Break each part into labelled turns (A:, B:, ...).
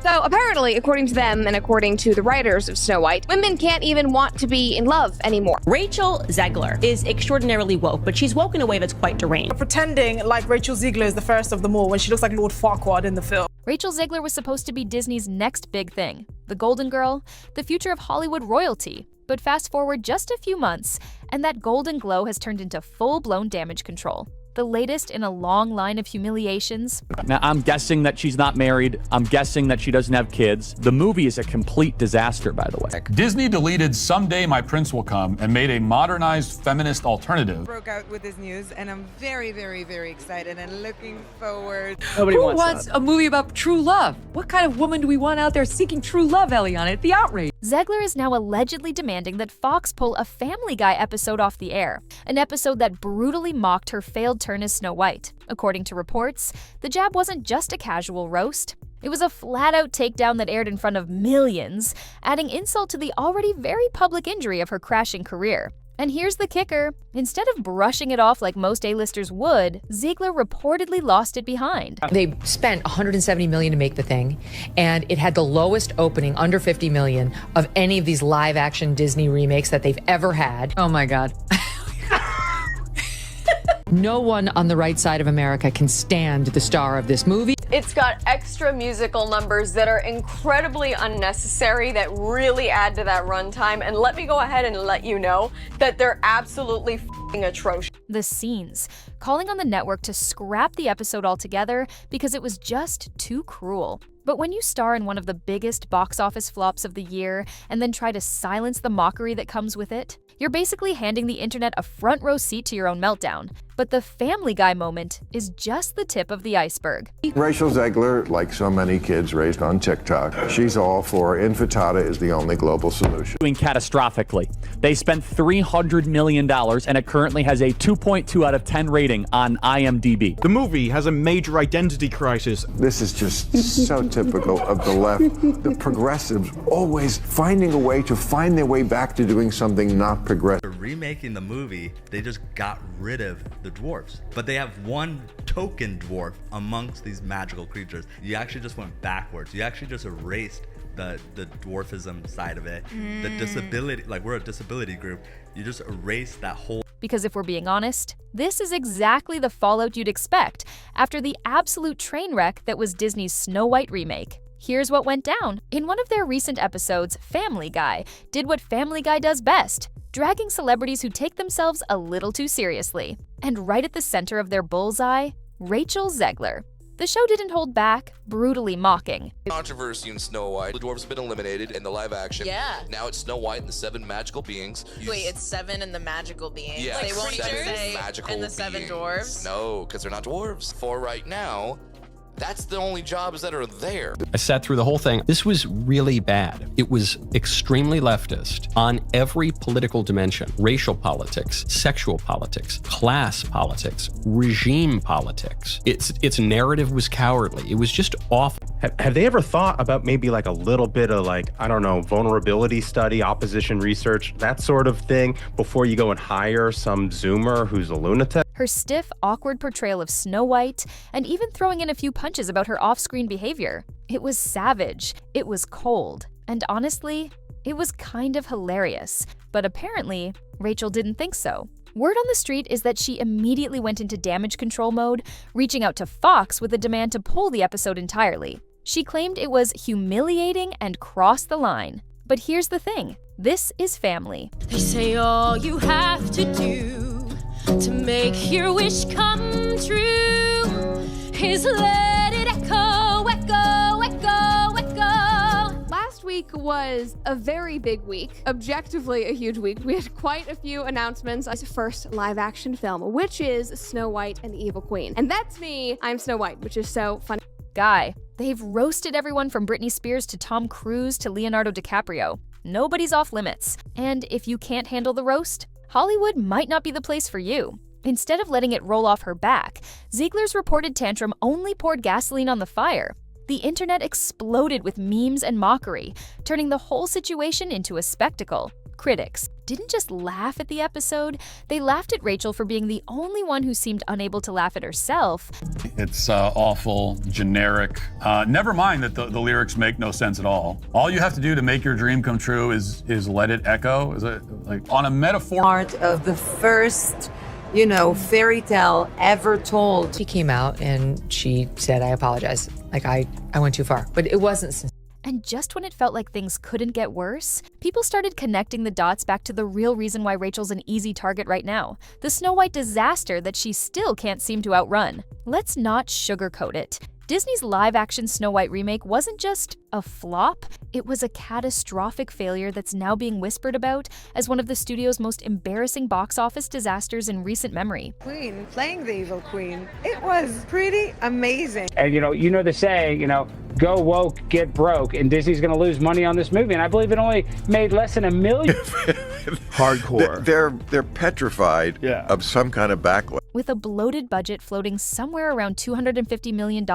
A: So apparently, according to them and according to the writers of Snow White, women can't even want to be in love anymore.
B: Rachel Zegler is extraordinarily woke, but she's woke in a way that's quite deranged.
C: Pretending like Rachel Zegler is the first of them all when she looks like Lord Farquaad in the film.
D: Rachel Zegler was supposed to be Disney's next big thing, the Golden Girl, the future of Hollywood royalty. But fast forward just a few months, and that golden glow has turned into full-blown damage control. The latest in a long line of humiliations.
E: Now, I'm guessing that she's not married. I'm guessing that she doesn't have kids. The movie is a complete disaster, by the way.
F: Disney deleted Someday My Prince Will Come and made a modernized feminist alternative.
G: Broke out with this news, and I'm very, very, very excited and looking forward.
H: Who wants a movie about true love? What kind of woman do we want out there seeking true love, Eliana? It's the outrage.
D: Zegler is now allegedly demanding that Fox pull a Family Guy episode off the air, an episode that brutally mocked her failed turn as Snow White. According to reports, the jab wasn't just a casual roast. It was a flat-out takedown that aired in front of millions, adding insult to the already very public injury of her crashing career. And here's the kicker. Instead of brushing it off like most A-listers would, Zegler reportedly lost it behind.
I: They spent $170 million to make the thing, and it had the lowest opening, under $50 million, of any of these live-action Disney remakes that they've ever had.
H: Oh my God.
I: No one on the right side of America can stand the star of this movie.
J: It's got extra musical numbers that are incredibly unnecessary that really add to that runtime. And let me go ahead and let you know that they're absolutely f***ing atrocious.
D: The scenes, calling on the network to scrap the episode altogether because it was just too cruel. But when you star in one of the biggest box office flops of the year and then try to silence the mockery that comes with it, you're basically handing the internet a front row seat to your own meltdown. But the Family Guy moment is just the tip of the iceberg.
K: Rachel Zegler, like so many kids raised on TikTok, she's all for infanticide is the only global solution.
E: Doing catastrophically. They spent $300 million and it currently has a 2.2 out of 10 rating on IMDb.
L: The movie has a major identity crisis.
K: This is just so typical of the left. The progressives always finding a way to find their way back to doing something not progressive.
M: Remaking the movie, they just got rid of the dwarfs, but they have one token dwarf amongst these magical creatures. You actually just went backwards. You actually just erased the dwarfism side of it, the disability, like we're a disability group. You just erased that whole.
D: Because if we're being honest, this is exactly the fallout you'd expect after the absolute train wreck that was Disney's Snow White remake. Here's what went down. In one of their recent episodes, Family Guy did what Family Guy does best, dragging celebrities who take themselves a little too seriously. And right at the center of their bullseye, Rachel Zegler. The show didn't hold back, brutally mocking.
N: Controversy in Snow White. The dwarves have been eliminated in the live action.
J: Yeah.
N: Now it's Snow White and the 7 magical beings.
J: Wait, it's 7 and the magical beings?
N: Yeah,
J: They won't even say
N: magical
J: and the 7
N: beings.
J: dwarves?
N: No, because they're not dwarves. For right now, that's the only jobs that are there.
O: I sat through the whole thing. This was really bad. It was extremely leftist on every political dimension. Racial politics, sexual politics, class politics, regime politics. Its narrative was cowardly. It was just awful.
L: Have they ever thought about maybe like a little bit of like, I don't know, vulnerability study, opposition research, that sort of thing before you go and hire some Zoomer who's a lunatic?
D: Her stiff, awkward portrayal of Snow White, and even throwing in a few punches about her off-screen behavior. It was savage, it was cold, and honestly, it was kind of hilarious. But apparently, Rachel didn't think so. Word on the street is that she immediately went into damage control mode, reaching out to Fox with a demand to pull the episode entirely. She claimed it was humiliating and crossed the line. But here's the thing, this is family.
P: They say all you have to do to make your wish come true is let it echo, echo, echo, echo.
A: Last week was a very big week, objectively a huge week. We had quite a few announcements. It's first live action film, which is Snow White and the Evil Queen. And that's me, I'm Snow White, which is so funny.
D: Guy, they've roasted everyone from Britney Spears to Tom Cruise to Leonardo DiCaprio. Nobody's off limits. And if you can't handle the roast, Hollywood might not be the place for you. Instead of letting it roll off her back, Zegler's reported tantrum only poured gasoline on the fire. The internet exploded with memes and mockery, turning the whole situation into a spectacle. Critics, didn't just laugh at the episode, they laughed at Rachel for being the only one who seemed unable to laugh at herself.
F: It's awful, generic. Never mind that the lyrics make no sense at all. All you have to do to make your dream come true is let it echo. Is it like on a metaphor?
G: Part of the first, fairy tale ever told.
I: She came out and she said, I apologize. Like, I went too far. But it wasn't sincere.
D: And just when it felt like things couldn't get worse, people started connecting the dots back to the real reason why Rachel's an easy target right now, the Snow White disaster that she still can't seem to outrun. Let's not sugarcoat it. Disney's live-action Snow White remake wasn't just a flop, it was a catastrophic failure that's now being whispered about as one of the studio's most embarrassing box office disasters in recent memory.
G: Queen, playing the evil queen, it was pretty amazing.
Q: And you know the saying, go woke, get broke, and Disney's going to lose money on this movie, and I believe it only made less than $1 million.
K: Hardcore. They're petrified of some kind of backlash.
D: With a bloated budget floating somewhere around $250 million,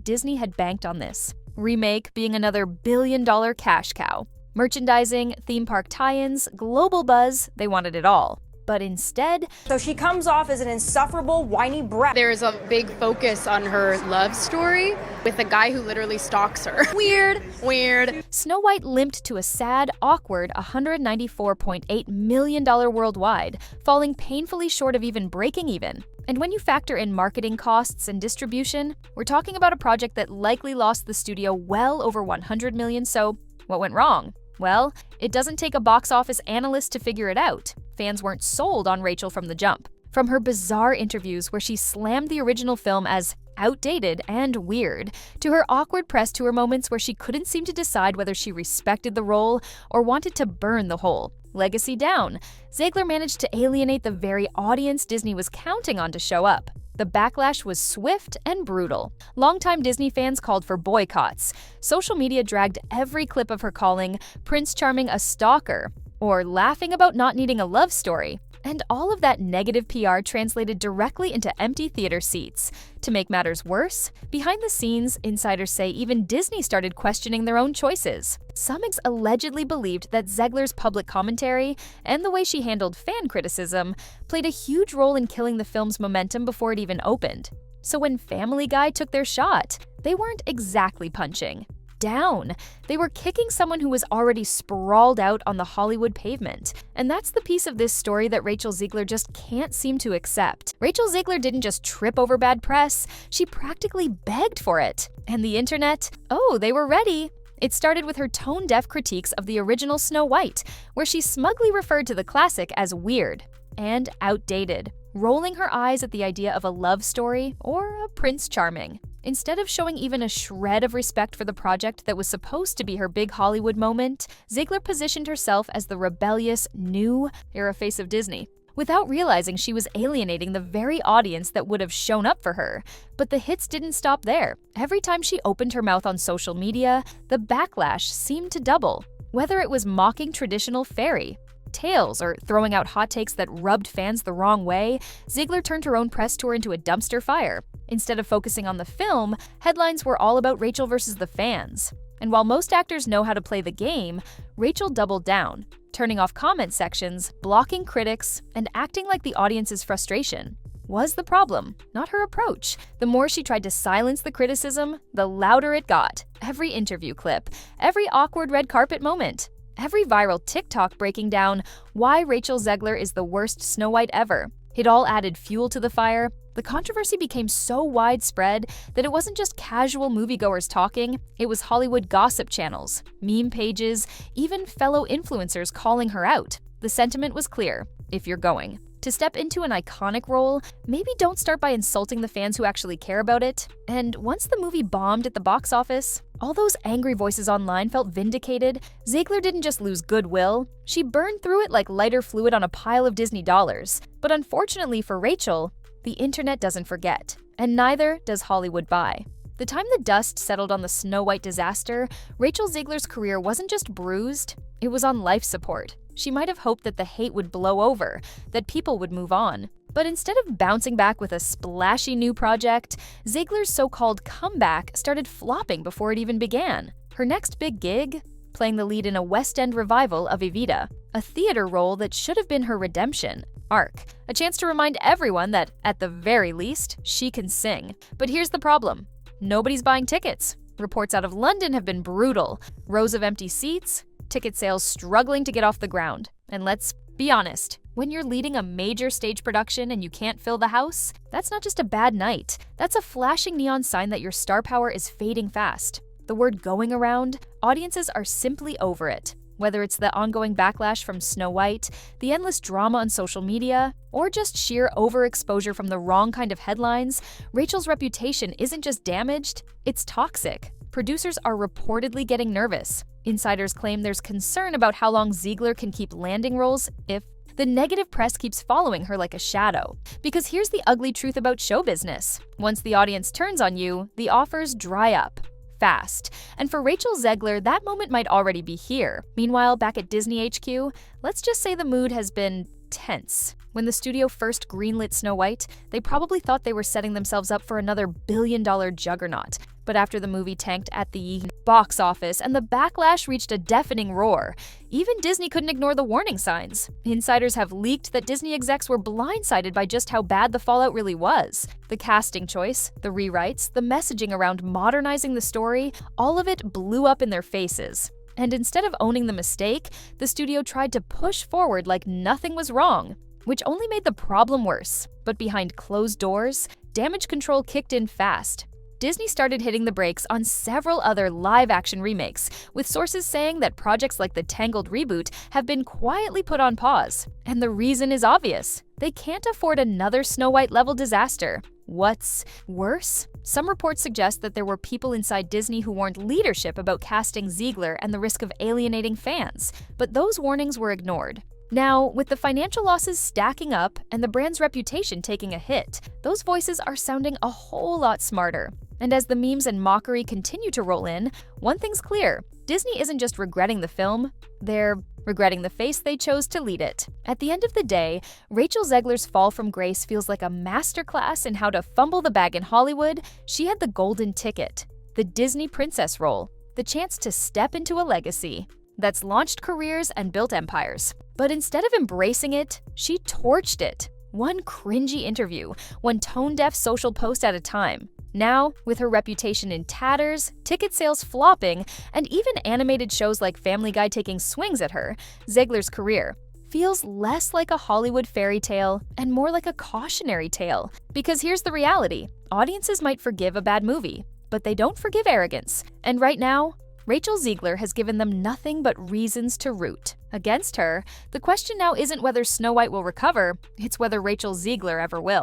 D: Disney had banked on this. Remake being another billion-dollar cash cow. Merchandising, theme park tie-ins, global buzz, they wanted it all. But instead...
R: So she comes off as an insufferable, whiny brat.
S: There's a big focus on her love story with a guy who literally stalks her. Weird.
D: Snow White limped to a sad, awkward $194.8 million worldwide, falling painfully short of even breaking even. And when you factor in marketing costs and distribution, we're talking about a project that likely lost the studio well over $100 million, so what went wrong? Well, it doesn't take a box office analyst to figure it out. Fans weren't sold on Rachel from the jump. From her bizarre interviews where she slammed the original film as outdated and weird, to her awkward press tour moments where she couldn't seem to decide whether she respected the role or wanted to burn the whole. Legacy down, Zegler managed to alienate the very audience Disney was counting on to show up. The backlash was swift and brutal. Longtime Disney fans called for boycotts. Social media dragged every clip of her calling Prince Charming a stalker, or laughing about not needing a love story. And all of that negative PR translated directly into empty theater seats. To make matters worse, behind the scenes, insiders say even Disney started questioning their own choices. Some allegedly believed that Zegler's public commentary and the way she handled fan criticism played a huge role in killing the film's momentum before it even opened. So when Family Guy took their shot, they weren't exactly punching down. They were kicking someone who was already sprawled out on the Hollywood pavement. And that's the piece of this story that Rachel Zegler just can't seem to accept. Rachel Zegler didn't just trip over bad press, she practically begged for it. And the internet? Oh, they were ready. It started with her tone-deaf critiques of the original Snow White, where she smugly referred to the classic as weird and outdated, rolling her eyes at the idea of a love story or a Prince Charming. Instead of showing even a shred of respect for the project that was supposed to be her big Hollywood moment, Zegler positioned herself as the rebellious, new era face of Disney, without realizing she was alienating the very audience that would have shown up for her. But the hits didn't stop there. Every time she opened her mouth on social media, the backlash seemed to double. Whether it was mocking traditional fairy tales or throwing out hot takes that rubbed fans the wrong way, Zegler turned her own press tour into a dumpster fire. Instead of focusing on the film, headlines were all about Rachel versus the fans. And while most actors know how to play the game, Rachel doubled down, turning off comment sections, blocking critics, and acting like the audience's frustration was the problem, not her approach. The more she tried to silence the criticism, the louder it got. Every interview clip, every awkward red carpet moment, every viral TikTok breaking down why Rachel Zegler is the worst Snow White ever. It all added fuel to the fire. The controversy became so widespread that it wasn't just casual moviegoers talking, it was Hollywood gossip channels, meme pages, even fellow influencers calling her out. The sentiment was clear: if you're going to step into an iconic role, maybe don't start by insulting the fans who actually care about it. And once the movie bombed at the box office, all those angry voices online felt vindicated. Zegler didn't just lose goodwill, she burned through it like lighter fluid on a pile of Disney dollars. But unfortunately for Rachel, the internet doesn't forget, and neither does Hollywood buy. The time the dust settled on the Snow White disaster, Rachel Zegler's career wasn't just bruised, it was on life support. She might have hoped that the hate would blow over, that people would move on. But instead of bouncing back with a splashy new project, Zegler's so-called comeback started flopping before it even began. Her next big gig? playing the lead in a West End revival of Evita, a theater role that should have been her redemption arc, a chance to remind everyone that, at the very least, she can sing. But here's the problem. Nobody's buying tickets. Reports out of London have been brutal. Rows of empty seats, ticket sales struggling to get off the ground. And let's be honest, when you're leading a major stage production and you can't fill the house, that's not just a bad night. That's a flashing neon sign that your star power is fading fast. The word going around, audiences are simply over it. Whether it's the ongoing backlash from Snow White, the endless drama on social media, or just sheer overexposure from the wrong kind of headlines, Rachel's reputation isn't just damaged, it's toxic. Producers are reportedly getting nervous. Insiders claim there's concern about how long Zegler can keep landing roles if the negative press keeps following her like a shadow. Because here's the ugly truth about show business. Once the audience turns on you, the offers dry up fast. And for Rachel Zegler, that moment might already be here. Meanwhile, back at Disney HQ, let's just say the mood has been tense. When the studio first greenlit Snow White, they probably thought they were setting themselves up for another billion-dollar juggernaut. But after the movie tanked at the box office and the backlash reached a deafening roar, even Disney couldn't ignore the warning signs. Insiders have leaked that Disney execs were blindsided by just how bad the fallout really was. The casting choice, the rewrites, the messaging around modernizing the story, all of it blew up in their faces. And instead of owning the mistake, the studio tried to push forward like nothing was wrong, which only made the problem worse. But behind closed doors, damage control kicked in fast. Disney started hitting the brakes on several other live-action remakes, with sources saying that projects like the Tangled reboot have been quietly put on pause. And the reason is obvious. They can't afford another Snow White-level disaster. What's worse? Some reports suggest that there were people inside Disney who warned leadership about casting Zegler and the risk of alienating fans, but those warnings were ignored. Now, with the financial losses stacking up and the brand's reputation taking a hit, those voices are sounding a whole lot smarter. And as the memes and mockery continue to roll in, one thing's clear. Disney isn't just regretting the film, they're regretting the face they chose to lead it. At the end of the day, Rachel Zegler's fall from grace feels like a masterclass in how to fumble the bag in Hollywood. She had the golden ticket, the Disney princess role, the chance to step into a legacy that's launched careers and built empires. But instead of embracing it, she torched it. One cringy interview, one tone-deaf social post at a time. Now, with her reputation in tatters, ticket sales flopping, and even animated shows like Family Guy taking swings at her, Zegler's career feels less like a Hollywood fairy tale and more like a cautionary tale. Because here's the reality. Audiences might forgive a bad movie, but they don't forgive arrogance. And right now, Rachel Zegler has given them nothing but reasons to root against her. The question now isn't whether Snow White will recover, it's whether Rachel Zegler ever will.